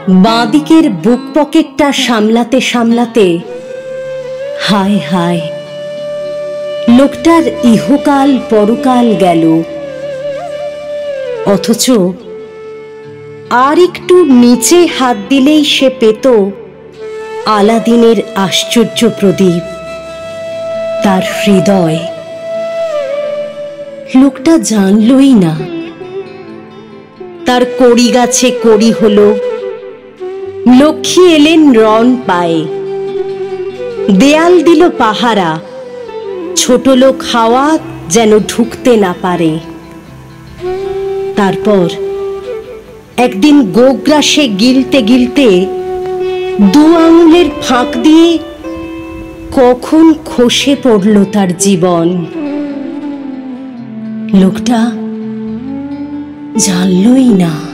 বাঁ দিকের বুক পকেটটা সামলাতে সামলাতে হায় হায়, লোকটার ইহকাল পরকাল গেল। অথচ আর একটু নিচে হাত দিলেই সে পেত আলাদিনের আশ্চর্য প্রদীপ, তার হৃদয়। লোকটা জানলই না। তার কড়ি গাছে কড়ি হলো, লক্ষ্মী এলেন রণ পায়ে, দেয়াল দিল পাহারা, ছোট লোক হাওয়া যেন ঢুকতে না পারে। তারপর একদিন গোগ্রাসে গিলতে গিলতে দু আঙুলের ফাঁক দিয়ে কখন খসে পড়ল তার জীবন। লোকটা জানলই না।